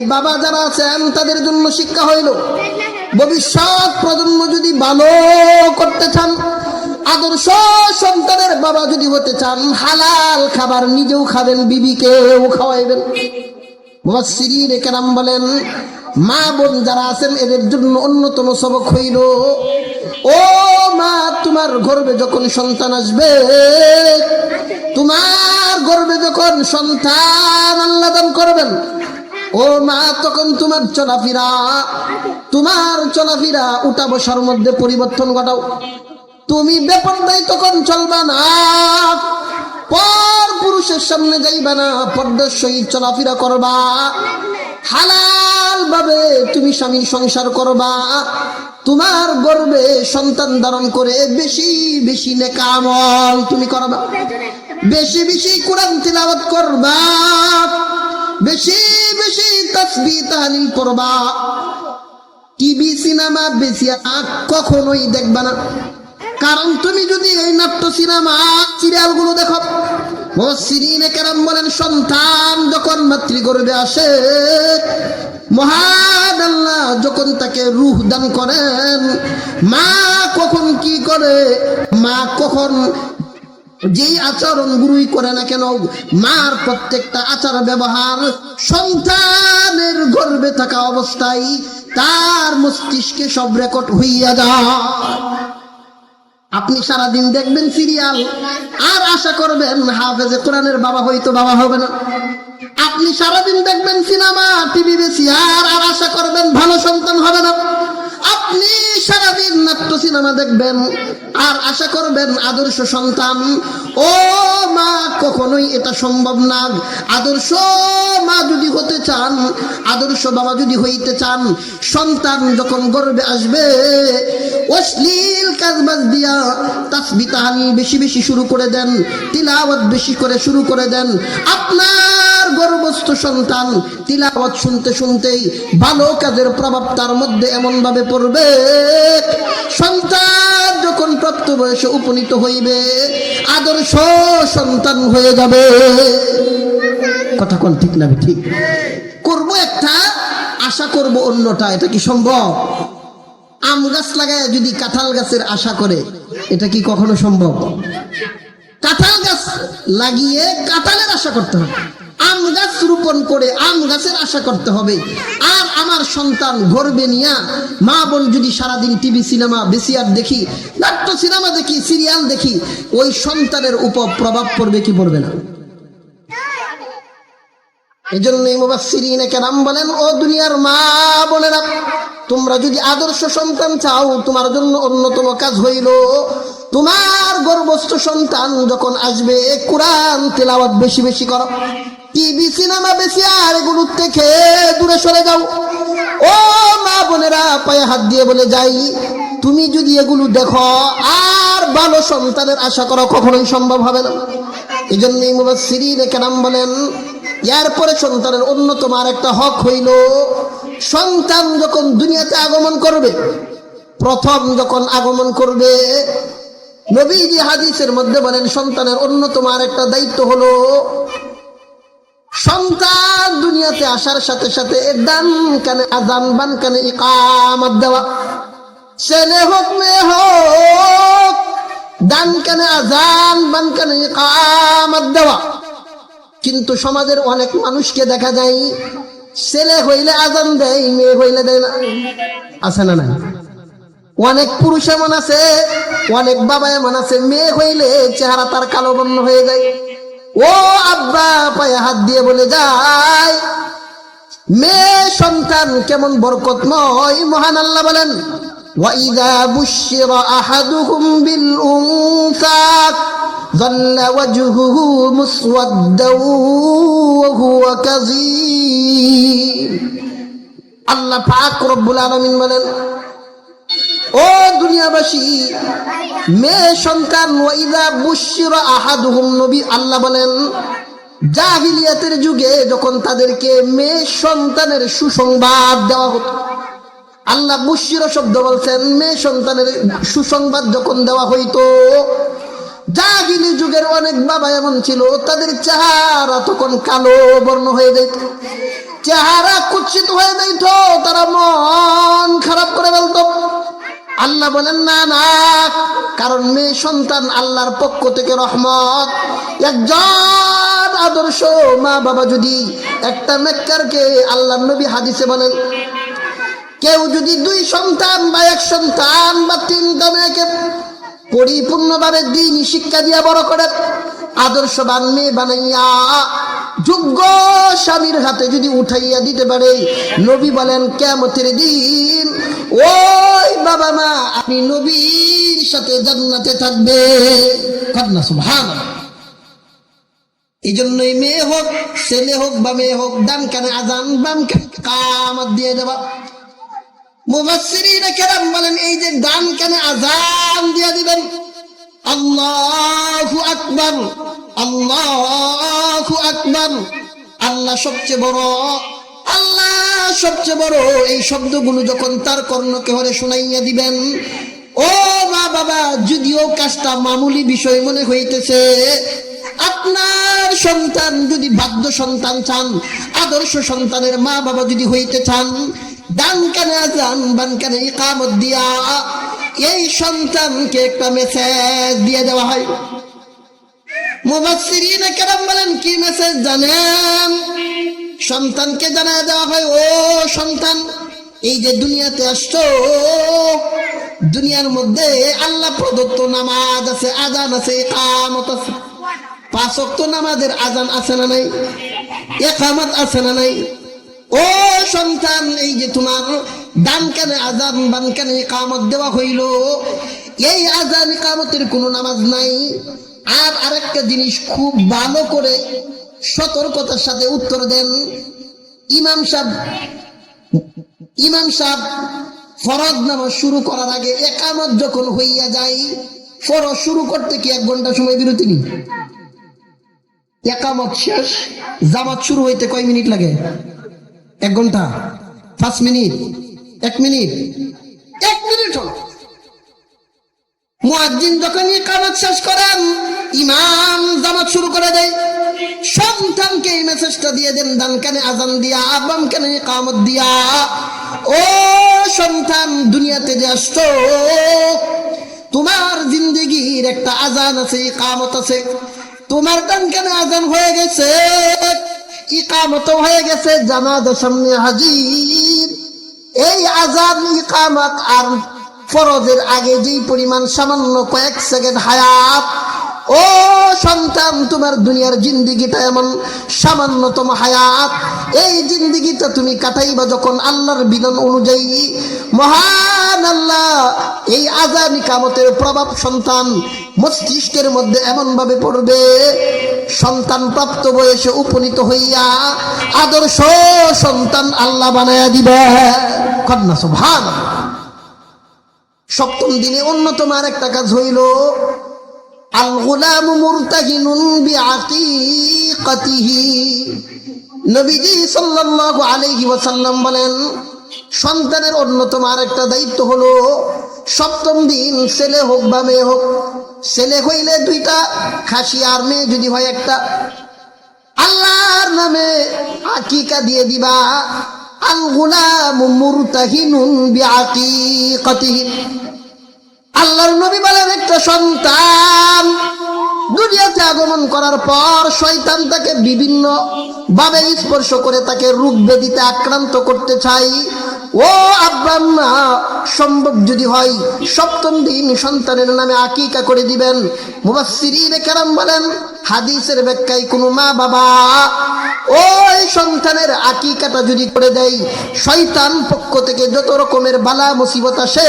বাবা যারা আছেন তাদের জন্য শিক্ষা হইল, ভবিষ্যৎ প্রজন্ম যদি ভালো করতে চান, আদর্শ সন্তানের বাবা যদি হতে চান, হালাল খাবার নিজেও খাবেন, বিবিকেও খাওয়াইবেন। মুফাসসিরিনে কেরাম বলেন, মা বোন যারা আছেন এদের জন্য অন্যতম সবক হইল, ও মা, তোমার গর্ভে যখন সন্তান আসবে, তোমার গর্ভে যখন সন্তান আল্লাহ দান করবেন, ও মা, তখন তোমার চলাফেরা উঠা বসার মধ্যে পরিবর্তন ঘটাও। তুমি বেপরদায় তখন চলবা না, পর পুরুষের সামনে যাইবা না, পর্দার সহিত চলাফেরা করবা, হালাল ভাবে তুমি স্বামী সংসার করবা, তোমার গর্ভে সন্তান ধারণ করে বেশি বেশি নেক আমল তুমি করবা, বেশি বেশি কোরআন তিলাওয়াত করবা, বেশি বেশি তাসবিহ তাহলিল করবা। টিভি সিনেমা বেশি কখনোই দেখবা না, কারণ তুমি যদি এই নাট্য সিনেমা সিরিয়াল গুলো দেখো, মুফাসসিরিনে কেরাম বলেন, সন্তান যখন মাতৃগর্ভে আসে, মহান আল্লাহ যখন তাকে রূহ দান করেন, মা কখন কি করে, মা কখন যেই আচরণ গুরুই করে না কেন, মার প্রত্যেকটা আচার ব্যবহার সন্তানের গর্ভে থাকা অবস্থায় তার মস্তিষ্কে সব রেকর্ড হইয়া যায়। আপনি সারাদিন দেখবেন সিরিয়াল আর আশা করবেন হাফেজে কোরআনের বাবা হয়তো বাবা হবে না। আপনি সারাদিন দেখবেন সিনেমা টিভি বেশি আর আশা করবেন ভালো সন্তান হবে না। আপনি সারাদিন নাট্য সিনেমা দেখবেন আর আশা করবেন আদর্শ সন্তান। ও মা, কখনোই এটা সম্ভব না। আদর্শ মা যদি হতে চান, আদর্শ বাবা যদি হইতে চান, সন্তান যখন গর্ভে আসবে, অশ্লীল কাজবাজ দিয়া তাসবিহ তাহলিল বেশি বেশি শুরু করে দেন, তিলাওয়াত বেশি করে শুরু করে দেন। আপনার গর্ভস্থ সন্তান তিলাওয়াত শুনতে শুনতেই ভালো কাজের প্রভাব তার মধ্যে এমন ভাবে পড়বে, সন্তান যখন প্রাপ্ত বয়সে উপনীত হইবে, আদর্শ সন্তান হয়ে যাবে। কথা কোন ঠিক না? ঠিক করবো একটা, আশা করব অন্যটা। এটা কি সম্ভব? আম গাছ লাগায় যদি কাঁঠাল গাছের আশা করে, এটা কি কখনো সম্ভব? কাঁঠাল গাছ লাগিয়ে কাঁঠালের আশা করতে হবে, আম গাছ রোপণ করে আম গাছের আশা করতে হবে। আর আমার সন্তান গর্বে নিয়া মা বোন যদি সারাদিন টিভি সিনেমা বেশিয়ার দেখি, নাট্য সিনেমা দেখি, সিরিয়াল দেখি, ওই সন্তানের উপর প্রভাব পড়বে কি পড়বে না? এই জন্যই মুফাসসিরিনে কেরাম বলেন, ও দুনিয়ার মা বোনেরা, তোমরা যদি আদর্শ সন্তান চাও, তোমার জন্য অন্যতম কাজ হইল, তোমার গর্ভস্থ সন্তান যখন আসবে, কোরআন তেলাওয়াত বেশি বেশি করো, টিভি সিনেমা বেশি আর এগুলো থেকে দূরে সরে যাও। ও মা বোনেরা, পায়ে হাত দিয়ে বলে যাই, তুমি যদি এগুলো দেখো আর ভালো সন্তানের আশা করো, কখনোই সম্ভব হবে না। এই জন্যই মুফাসসিরিনে কেরাম বলেন, এরপরে সন্তানের অন্যতম আর একটা হক হইল, সন্তান যখন দুনিয়াতে আগমন করবে, প্রথম যখন আগমন করবে, নবীজি হাদিসের মধ্যে বলেন, সন্তানের অন্যতম আর একটা দায়িত্ব হলো, সন্তান দুনিয়াতে আসার সাথে সাথে ডান কানে আযান, বাম কানে ইকামত দেওয়া। ছেলে হোক মেয়ে হোক, ডান কানে আযান, বাম কানে ইকামত দেওয়া। কিন্তু সমাজের অনেক মানুষকে দেখা যায়, ছেলে হইলে আযান দেয়, মেয়ে হইলে দেয় না। আছে না? নাই? অনেক পুরুষ এমন আছে, অনেক বাবা এমন আছে, মেয়ে হইলে চেহারা তার কালো বর্ণ হয়ে যায়। ও আব্বা, পায়ে হাত দিয়ে বলে যায়, মেয়ে সন্তান কেমন বরকতময়। মহান আল্লাহ বলেন, ওয়াইযা বুশিরা আহাদুহুম বিল উনসা যাল্লা ওয়াজহুহু মুসওয়াদ্দাও ওয়া হুয়া কাযীম। আল্লাহ পাক রব্বুল আলামিন বলেন, ও দুনিয়াবাসী, মেয়ে সন্তান, ওয়াইযা বুশিরা আহাদুহুম, নবী আল্লাহ বলেন, জাহিলিয়াতের যুগে যখন তাদেরকে মেয়ে সন্তানের সুসংবাদ দেওয়া হতো, আল্লাহ বুশিরা শব্দ বলছেন, মেয়ে সন্তানের সুসংবাদ যখন দেওয়া হইতো, জাহিলি যুগের অনেক বাবা এমন ছিল, তাদের চেহারা তখন কালো বর্ণ হয়ে যেত, চেহারা কুৎসিত হয়ে যেত, তারা মন খারাপ করে ফেলত। আল্লাহ বলেন না না, কারণ মেয়ে সন্তান আল্লাহর পক্ষ থেকে রহমত। একজন আদর্শ মা বাবা যদি একটা নেককারকে, আল্লাহর নবী হাদিসে বলেন, কেউ যদি 2 সন্তান বা 1 সন্তান বা 3টা মেয়েকে পরিপূর্ণভাবে দ্বীনি শিক্ষা দিয়া বড় করে আদর্শবান মেয়ে বানাইয়া যোগ্য স্বামীর হাতে যদি উঠাইয়া দিতে পারে, নবী বলেন কিয়ামতের দিন ওই বাবা মা আপনি নবীর সাথে জান্নাতে থাকবে। কন্যা সুবহানাল্লাহ। এই জন্যই মেয়ে হোক ছেলে হোক বা মেয়ে হোক, ডান কানে আজান বাম কানে ইকামত দিয়ে দেবা। মুফাসসিরিনে কেরাম বলেন, এই যে ডান কানে আজান দিয়ে দিবেন, আল্লাহু আকবার, আল্লাহু আকবার, আল্লাহ সবচেয়ে বড়, আল্লাহ সবচেয়ে বড়, এই শব্দগুলো যখন তার কর্ণকে হরে শুনাইয়া দিবেন, ও মা বাবা, যদিও কাজটা মামুলি বিষয় মনে হইতেছে, আপনার সন্তান যদি বাধ্য সন্তান চান, আদর্শ সন্তানের মা বাবা যদি হইতে চান, ডান কানে আজান বাম কানে ইকামত দিয়া এই সন্তানকে একটা মেসেজ দিয়ে দেওয়া হয়। মুফাসসিরিনে কেরাম বলেন, কি মেসেজ জানেন? সন্তানকে জানায় দেওয়া হয়, ও সন্তান, এই যে দুনিয়াতে আসছো, দুনিয়ার মধ্যে আল্লাহ প্রদত্ত নামাজ আছে, আজান আছে, ইকামত আছে। 5 ওয়াক্ত নামাজের আজান আছে না নাই? ইকামত আছে না নাই? ও সন্তান, এই যে তোমার ডান কানে আজান বাম কানে ইকামত দেওয়া হইল, এই আজান ইকামতের কোনো নামাজ নাই। আর আরেকটা জিনিস খুব ভালো করে সতর্কতার সাথে উত্তর দেন, ইমাম সাহেব ফরজ নামাজ শুরু করার আগে ইকামত যখন হইয়া যায়, ফরজ শুরু করতে কি 1 ঘন্টা সময় বিরতি নেই? ইকামত শেষ, জামাত শুরু হইতে কয় মিনিট লাগে? 1 ঘন্টা, 5 মিনিট, 1 মিনিট, 1 মিনিট হল। মুয়াজ্জিন যখন ইকামত শেষ করেন, ইমাম জামাত শুরু করে দেয়। সন্তানকে এই মেসেজটা দিয়ে দেন, ডান কানে আজান দিয়া বাম কানে ইকামত দিয়া, ও সন্তান, দুনিয়াতে যে আসছো, তোমার জিন্দেগির একটা আজান আছে, ইকামত আছে। তোমার ডান কানে আজান হয়ে গেছে, ইকামত হয়ে গেছে, জানাজার সামনে হাজির। এই আজান ইকামত আর ফরজের আগে যেই পরিমাণ সামান্য কয়েক সেকেন্ড হায়াত, ও সন্তান, তোমার দুনিয়ার জিন্দেগিটা এমন সামান্যতম হায়াত। এই জিন্দেগিটা তুমি কাটাইবা যখন আল্লাহর বিধান অনুযায়ী। মহান আল্লাহ এই আজান ইকামতের প্রভাব সন্তান মস্তিষ্কের মধ্যে এমন ভাবে পড়বে, সন্তান প্রাপ্ত বয়সে উপনীত হইয়া আদর্শ সন্তান আল্লাহ বানায়া দিবে। কন্যা সুবহানাল্লাহ। 7ম দিনে অন্যতম আরেকটা কাজ হইল, আল গুলামু মুরতাহিনুন বিআকিকাতিহি। নবীজি সাল্লাল্লাহু আলাইহি ওয়াসাল্লাম বলেন, সন্তানের অন্যতম আরেকটা দায়িত্ব হলো 7ম দিন, ছেলে হোক বা মেয়ে হোক, ছেলে হইলে 2টা খাসি আর মেয়ে যদি হয় 1টা, আল্লাহর নামে আকিকা দিয়ে দিবা। আল গুলামু মুরতাহিনুন বিআকিকাতিহি। আল্লাহর নবী বলেন, একটা সন্তান দুনিয়াতে আগমন করার পর শয়তান তাকে বিভিন্ন ভাবে স্পর্শ করে তাকে রোগ ব্যাধিতে আক্রান্ত করতে চাই। ও আব্বা আম্মা, সম্ভব যদি হয় 7ম দিন সন্তানের নামে আকিকা করে দিবেন। মুফাসসিরিনে কেরাম বলেন, হাদিসের ব্যাখ্যায় কোনো মা বাবা ওই সন্তানের আকিকাটা যদি করে দেয়, শয়তান পক্ষ থেকে যত রকমের বালা মুসিবত আসে,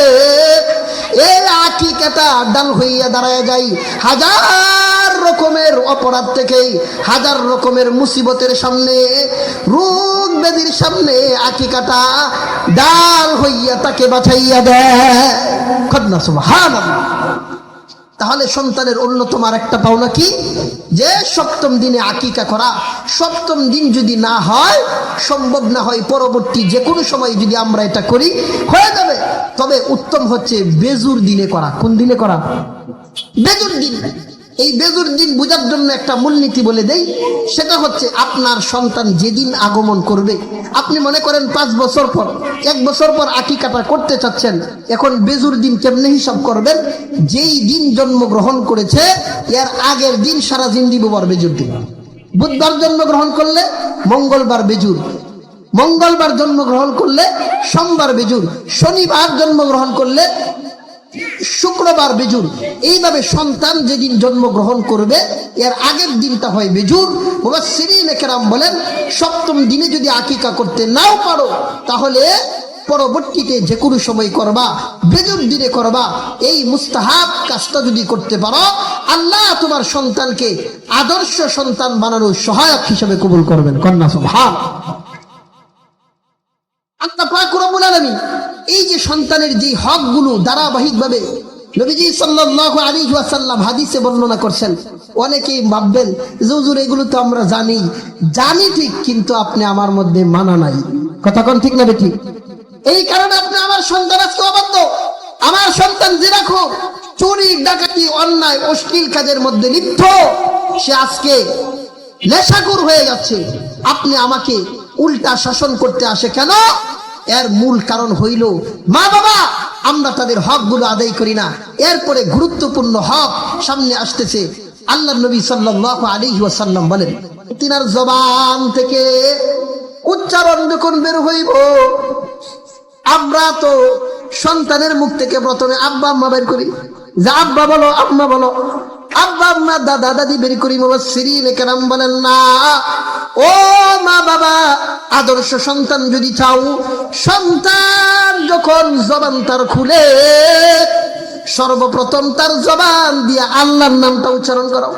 এই আকিকাটা ডাল হইয়া দাঁড়ায় যায়। 1000 রকমের অপরাধ থেকে, 1000 রকমের মুসিবতের সামনে, রোগ ব্যাধির সামনে আকিকাটা ডাল হইয়া তাকে বাঁচাইয়া দেয়। কন্যা সুবহানাল্লাহ। তাহলে সন্তানের অন্যতম আরেকটা পাওনা কি? যে 7ম দিনে আকিকা করা। 7ম দিন যদি না হয়, সম্ভব না হয়, পরবর্তী যে কোনো সময় যদি আমরা এটা করি হয়ে যাবে। তবে উত্তম হচ্ছে বেজুর দিনে করা। কোন দিনে করা? বেজুর দিন। এই বেজুর দিন বোঝার জন্য একটা মূলনীতি বলে দেই, সেটা হচ্ছে আপনার সন্তান যেদিন আগমন করবে, আপনি মনে করেন 5 বছর পর, 1 বছর পর আকিকাটা করতে চাচ্ছেন, এখন বেজুর দিন কেমনে হিসাব করবেন? যেই দিন জন্মগ্রহণ করেছে এর আগের দিন সারা জিন্দিগি বর বেজুর দিন। বুধবার জন্মগ্রহণ করলে মঙ্গলবার বেজুর, মঙ্গলবার জন্মগ্রহণ করলে সোমবার বেজুর, শনিবার জন্মগ্রহণ করলে শুক্রবার বেজুর। এইভাবে সন্তান যেদিন জন্মগ্রহণ করবে এর আগের দিনটা হয় বেজুর। মুফাসসিরিনে কেরাম বলেন 7ম দিনে যদি আকিকা করতে নাও পারো তাহলে পরবর্তীতে যে কোনো সময় করবা, বেজুর দিনে করবা। এই মুস্তাহাব কাজটা যদি করতে পারো, আল্লাহ তোমার সন্তানকে আদর্শ সন্তান বানানোর সহায়ক হিসেবে কবুল করবেন। কন্যা সুবহানাল্লাহ। আল্লাহ পাক রব্বুল আলামিন এই যে সন্তানের যে হকগুলো ধারাবাহিকভাবে নবীজি সাল্লাল্লাহু আলাইহি ওয়াসাল্লাম হাদিসে বর্ণনা করছেন, অনেকেই ভাববেন যে হুজুর এগুলো তো আমরা জানি ঠিক, কিন্তু আপনি আমার মধ্যে মানা নাই। কথা কোন ঠিক না বেঠিক? এই কারণে আপনি আমার সন্তান আজকে অবাধ্য, আমার সন্তান জিনাখোর, চুরি ডাকাতি অন্যায় অশ্লীল কাজের মধ্যে লিপ্ত, সে আজকে নেশাখোর হয়ে যাচ্ছে। আপনি আমাকে উল্টা শাসন করতে আসে কেন? এর মূল কারণ হইল মা বাবা আমরা তাদের হকগুলো আদায় করি না। এরপরে গুরুত্বপূর্ণ হক সামনে আসতেছে। আল্লাহর নবী সাল্লাল্লাহু আলাইহি ওয়াসাল্লাম বলেন, তিনার জবান থেকে উচ্চারণ যখন বের হইব, আমরা তো সন্তানের মুখ থেকে প্রথমে আব্বা আম্মা বের করি, যে আব্বা বলো আম্মা বলো, আব্বা আম্মা দাদা দাদি বের করি। মুফাসসিরিনে কেরাম বলেন না, ও মা বাবা, আদর্শ সন্তান যদি চাও, সন্তান যখন জবান তার খুলে সর্বপ্রথম তার জবান দিয়ে আল্লাহর নামটা উচ্চারণ করো।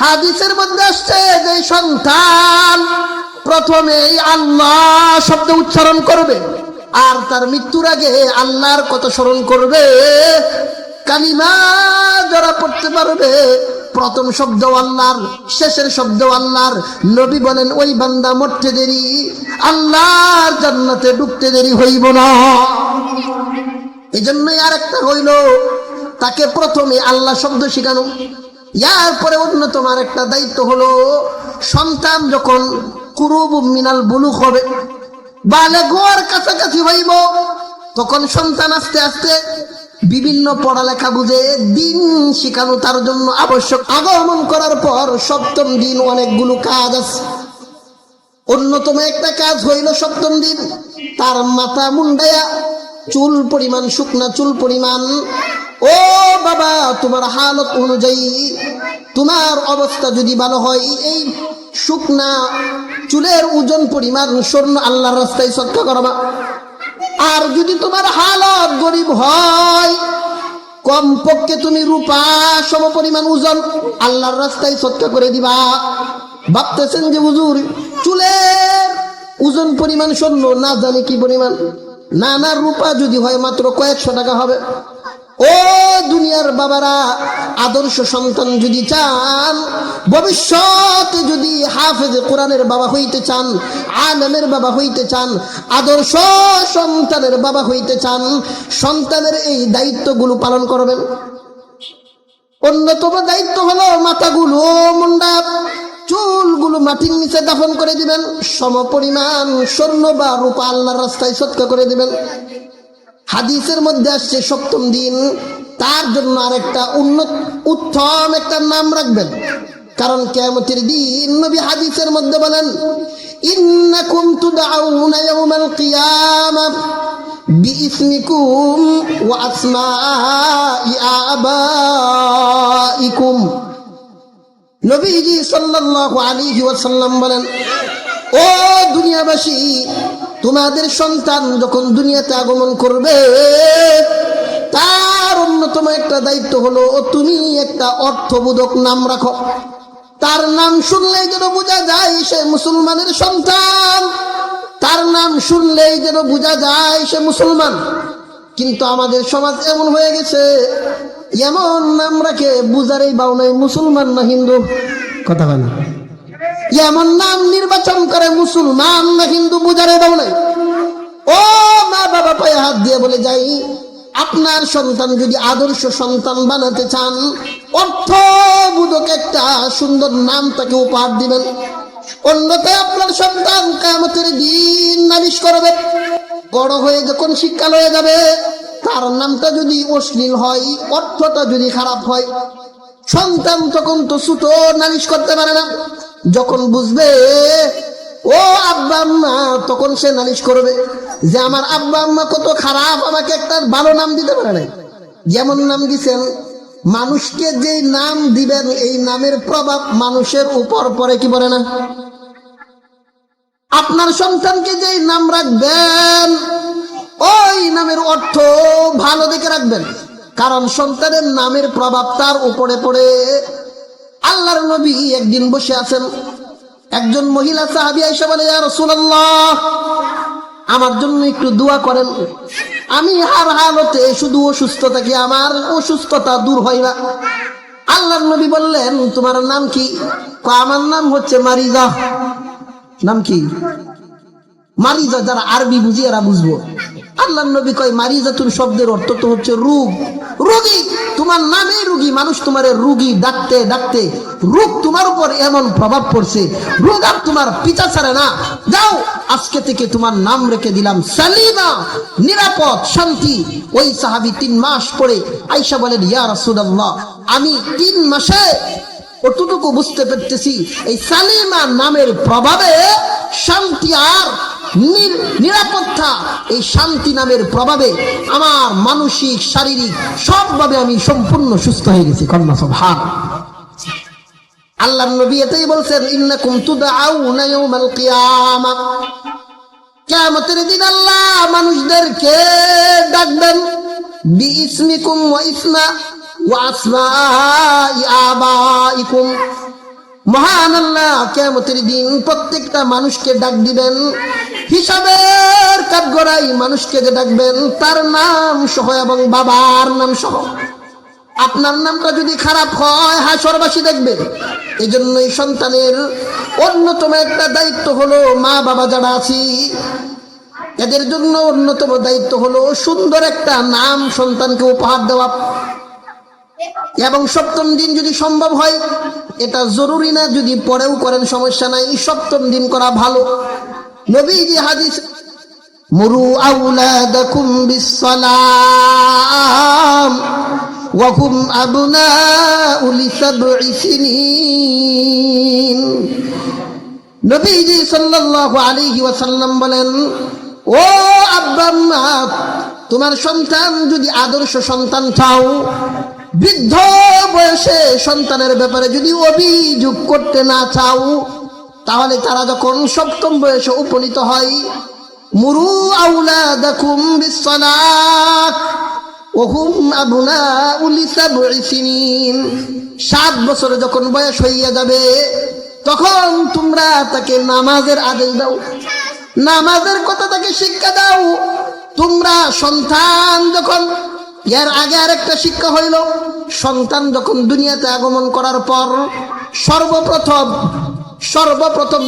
হাদিসের মধ্যে আসছে যে সন্তান প্রথমেই আল্লাহ শব্দ উচ্চারণ করবে আর তার মৃত্যুর আগে আল্লাহর কথা স্মরণ করবে, কালিমা যারা পড়তে পারবে, প্রথম শব্দ আল্লাহর, শেষের শব্দ আল্লাহর, নবী বলেন ওই বান্দা মরতে দেরি, আল্লাহর জান্নাতে ঢুকতে দেরি হইব না। এই জন্যই আরেকটা হইল তাকে প্রথমে আল্লাহ শব্দ শিখানো। ইয়ার পরে অন্যতম আরেকটা দায়িত্ব হলো সন্তান যখন কুরুবুম মিনাল বুলুগ হবে, বালেগর কাছাকাছি হইব, তখন সন্তান আস্তে আস্তে বিভিন্ন পড়ালেখা বুঝে দিন শিখানো তার জন্য আবশ্যক। আগমন করার পর 7ম দিন অনেকগুলো কাজ আছে। অন্যতম একটা কাজ হইল 7ম দিন তার মাথা মুন্ডায়া চুল পরিমাণ, শুকনা চুল পরিমাণ, ও বাবা তোমার হালত অনুযায়ী তোমার অবস্থা যদি ভালো হয়, এই শুকনা চুলের ওজন পরিমাণ স্বর্ণ আল্লাহর রাস্তায় সদকা করবা। আর যদি তোমার হালত গরিব হয়, কমপক্ষে তুমি রূপা সম পরিমাণ ওজন আল্লাহর রাস্তায় সদকা করে দিবা। ভাবতেছেন যে হুজুর চুলের ওজন পরিমাণ স্বর্ণ না জানি কি পরিমাণ, না না, রূপা যদি হয় মাত্র কয়েকশো টাকা হবে। ও দুনিয়ার বাবারা, আদর্শ সন্তান যদি চান, ভবিষ্যতে যদি হাফেজে কোরআনের বাবা হইতে চান, আলেমের বাবা হইতে চান, আদর্শ সন্তানের বাবা হইতে চান, সন্তানের এই দায়িত্বগুলো পালন করবেন। অন্যতম দায়িত্ব হলো মাথাগুলো মুন্ডা চুলগুলো মাটির নিচে দাফন করে দিবেন, সমপরিমাণ স্বর্ণ বা রূপা আল্লাহর রাস্তায় সদকা করে দিবেন। হাদিসের মধ্যে আসছে 7ম দিন তার জন্য আরেকটা উত্তম একটা নাম রাখবেন, কারণ কিয়ামতের দিন নবী হাদিসের মধ্যে বলেন, ইন্নাকুম তুদআউনা ইয়াওমাল কিয়ামাহ বিইসমিকুম ওয়া আসমাই আবাইকুম। নবীজি সাল্লাল্লাহু আলাইহি ওয়াসাল্লাম বলেন, ও দুনিয়াবাসী, তোমাদের সন্তান যখন দুনিয়াতে আগমন করবে, তার অন্যতম একটা দায়িত্ব হলো তুমি একটা অর্থবোধক নাম রাখো। তার নাম শুনলেই যেন বোঝা যায় সে মুসলমানের সন্তান, তার নাম শুনলেই যেন বোঝা যায় সে মুসলমান। কিন্তু আমাদের সমাজ এমন হয়ে গেছে, এমন নাম রাখে বুঝারেই বাউ নাই মুসলমান না হিন্দু। কথা হয় না, এমন নাম নির্বাচন করে মুসলমান না হিন্দু বুঝারে বাউ নাই। ও মা বাবা পায়ে হাত দিয়ে বলে যাই, আপনার সন্তান যদি আদর্শ সন্তান বানাতে চান, অর্থবোধক একটা সুন্দর নাম তাকে উপহার দিবেন। অন্যথায় আপনার সন্তান কিয়ামতের দিন নালিশ করবে। বড় হয়ে যখন শিক্ষালয়ে যাবে, তার নামটা যদি অশ্লীল হয়, অর্থটা যদি খারাপ হয়, সন্তান তখন তো ছোট, নালিশ করতে পারে না। যখন বুঝবে ও আব্বা আম্মা, তখন সে নালিশ করবে যে আমার আব্বা আম্মা কত খারাপ, আমাকে একটা ভালো নাম দিতে পারে না। যেমন নাম দিছেন, মানুষকে যে নাম দিবেন এই নামের প্রভাব মানুষের উপর পড়ে কি পড়ে না? আপনার সন্তানকে যে নাম রাখবেন ওই নামের অর্থ ভালো দেখে রাখবেন, কারণ সন্তানের নামের প্রভাব তার উপরে পড়ে। আল্লাহর নবী একদিন বসে আছেন, একজন মহিলা সাহাবী আয়েশা বলে, ইয়া রাসূলুল্লাহ, আমার জন্য একটু দোয়া করেন, আমি হার হালতে শুধু অসুস্থ থাকি, আমার অসুস্থতা দূর হয় না। আল্লাহর নবী বললেন, তোমার নাম কি? আমার নাম হচ্ছে মারিজা। নাম কি? মারিজা। যারা আরবি বুঝি এরা বুঝবো। আল্লাহর নবী কয়, মারিজাতুন শব্দের অর্থ তো হচ্ছে রোগ, রোগী। তোমার নামে রোগী, মানুষ তোমার রোগী ডাকতে ডাকতে রোগ তোমার উপর এমন প্রভাব পড়ছে, রোগ আর তোমার পিছা ছাড়ে না। যাও, আজকে থেকে তোমার নাম রেখে দিলাম সালিমা, নিরাপদ, শান্তি। ওই সাহাবী 3 মাস পরে আয়েশা বলেন, ইয়া রাসূলুল্লাহ, আমি 3 মাসে কতটুকু বুঝতে পারতেছি এই সালিমা নামের প্রভাবে শান্তি আর নিরাপত্তা, এই শান্তি নামের প্রভাবে আমার মানসিক শারীরিক সবভাবে আমি সম্পূর্ণ সুস্থ হয়ে গেছি। কন্যা সুবহানাল্লাহ। আল্লাহর নবী এটাই বলছেন, ইন্নাকুম তুদআউনা ইয়াউমাল কিয়ামাহ, কিয়ামতের দিন আল্লাহ মানুষদেরকে ডাকবেন বিইসমিকুম ওয়া ইসমা ওয়া আসমাই আবাইকুম। মহান আল্লাহ কিয়ামতের দিন প্রত্যেকটা মানুষকে ডাক দিবেন, হিসাবের কাঠগড়াই মানুষকে যে ডাকবেন তার নাম সহ এবং বাবার নাম সহ। আপনার নামটা যদি খারাপ হয়, হাসরবাসী দেখবে। এই জন্যই সন্তানের অন্যতম একটা দায়িত্ব হলো, মা বাবা যারা আছি এদের জন্য অন্যতম দায়িত্ব হলো সুন্দর একটা নাম সন্তানকে উপহার দেওয়া। এবং 7ম দিন যদি সম্ভব হয়, এটা জরুরি না, যদি পরেও করেন সমস্যা নাই, 7ম দিন করা ভালো। নবীজি হাদিস, মুরু আওলাদাকুম বিসসালাম ওয়া হুম আবনাউ লিসাবঈ সিনিন। নবীজি সাল্লাল্লাহু আলাইহি ওয়াসাল্লাম বলেন, ও আব্বা আম্মা, তোমার সন্তান যদি আদর্শ সন্তান চাও, বৃদ্ধ বয়সে সন্তানের ব্যাপারে যদি অভিযোগ করতে না চাও, তাহলে তারা যখন 7ম বয়সে উপনীত হয়, মুরু আওলাদাকুম বিসসালাত ওয়া হুম আবনাউ লিসাবঈ সিনিন। 7 বছরে যখন বয়স হইয়া যাবে, তখন তোমরা তাকে নামাজের আদেশ দাও, নামাজের কথা তাকে শিক্ষা দাও। তোমরা সন্তান যখন, এর আগে আরেকটা শিক্ষা হইল, সন্তান যখন দুনিয়াতে আগমন করার পর সর্বপ্রথম